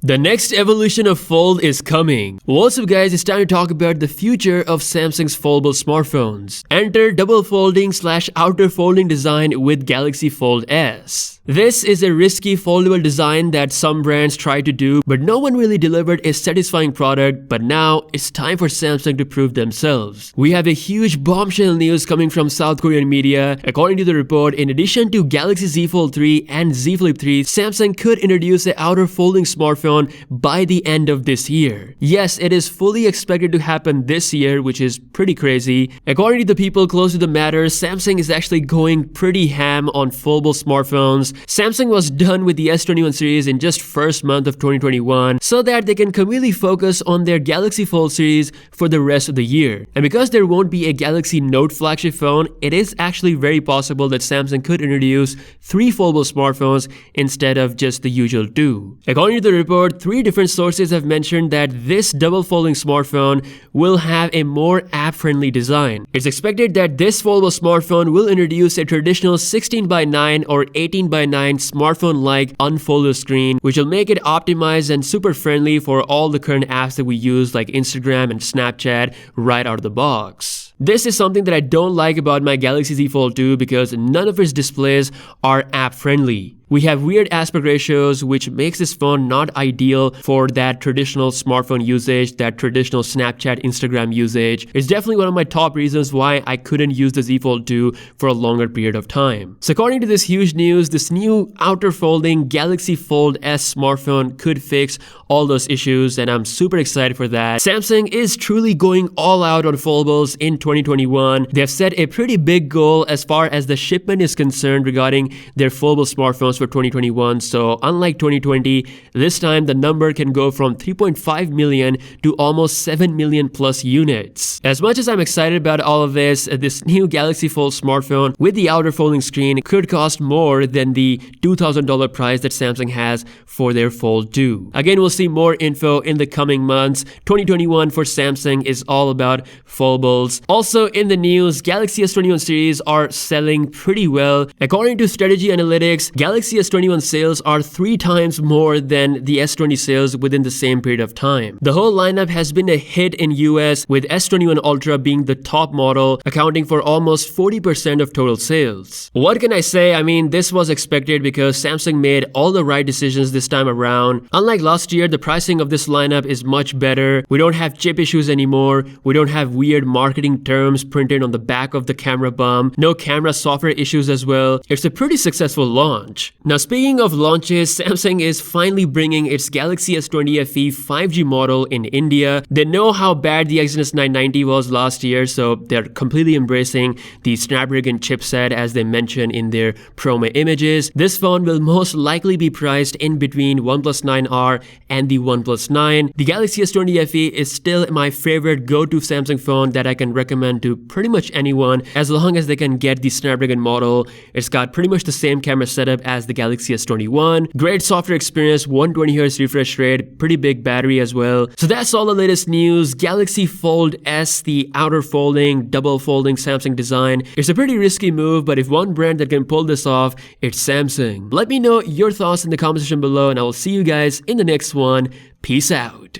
The next evolution of Fold is coming. What's up guys, it's time to talk about the future of Samsung's foldable smartphones. Enter double folding / outer folding design with Galaxy Fold S. This is a risky foldable design that some brands tried to do, but no one really delivered a satisfying product. But now it's time for Samsung to prove themselves. We have a huge bombshell news coming from South Korean media. According to the report, in addition to Galaxy Z Fold 3 and Z Flip 3, Samsung could introduce an outer folding smartphone by the end of this year. Yes, it is fully expected to happen this year, which is pretty crazy. According to the people close to the matter, Samsung is actually going pretty ham on foldable smartphones. Samsung was done with the S21 series in just first month of 2021 so that they can completely focus on their Galaxy Fold series for the rest of the year. And because there won't be a Galaxy Note flagship phone, it is actually very possible that Samsung could introduce 3 foldable smartphones instead of just the usual 2. According to the report, 3 different sources have mentioned that this double folding smartphone will have a more app-friendly design. It's expected that this foldable smartphone will introduce a traditional 16:9 or 18:9 smartphone-like unfolded screen, which will make it optimized and super friendly for all the current apps that we use like Instagram and Snapchat right out of the box. This is something that I don't like about my Galaxy Z Fold 2 because none of its displays are app-friendly. We have weird aspect ratios, which makes this phone not ideal for that traditional smartphone usage, that traditional Snapchat, Instagram usage. It's definitely one of my top reasons why I couldn't use the Z Fold 2 for a longer period of time. So according to this huge news, this new outer folding Galaxy Fold S smartphone could fix all those issues, and I'm super excited for that. Samsung is truly going all out on foldables in 2021. They have set a pretty big goal as far as the shipment is concerned regarding their foldable smartphones for 2021. So unlike 2020, this time the number can go from 3.5 million to almost 7 million plus units. As much as I'm excited about all of this new Galaxy Fold smartphone with the outer folding screen could cost more than the $2,000 price that Samsung has for their Fold 2. Again, we'll see more info in the coming months. 2021 for Samsung is all about foldables. Also in the news, Galaxy S21 series are selling pretty well. According to Strategy Analytics, Galaxy S21 sales are 3 times more than the S20 sales within the same period of time. The whole lineup has been a hit in US, with S21 Ultra being the top model, accounting for almost 40% of total sales. What can I say? I mean, this was expected because Samsung made all the right decisions this time around. Unlike last year, the pricing of this lineup is much better. We don't have chip issues anymore. We don't have weird marketing terms printed on the back of the camera bump. No camera software issues as well. It's a pretty successful launch. Now speaking of launches, Samsung is finally bringing its Galaxy S20 FE 5G model in India. They know how bad the Exynos 990 was last year, so they're completely embracing the Snapdragon chipset as they mentioned in their promo images. This phone will most likely be priced in between OnePlus 9R and the OnePlus 9. The Galaxy S20 FE is still my favorite go-to Samsung phone that I can recommend to pretty much anyone as long as they can get the Snapdragon model. It's got pretty much the same camera setup as the Galaxy S21. Great software experience, 120Hz refresh rate, pretty big battery as well. So that's all the latest news. Galaxy Fold S, the outer folding, double folding Samsung design. It's a pretty risky move, but if one brand that can pull this off, it's Samsung. Let me know your thoughts in the comment section below, and I will see you guys in the next one. Peace out.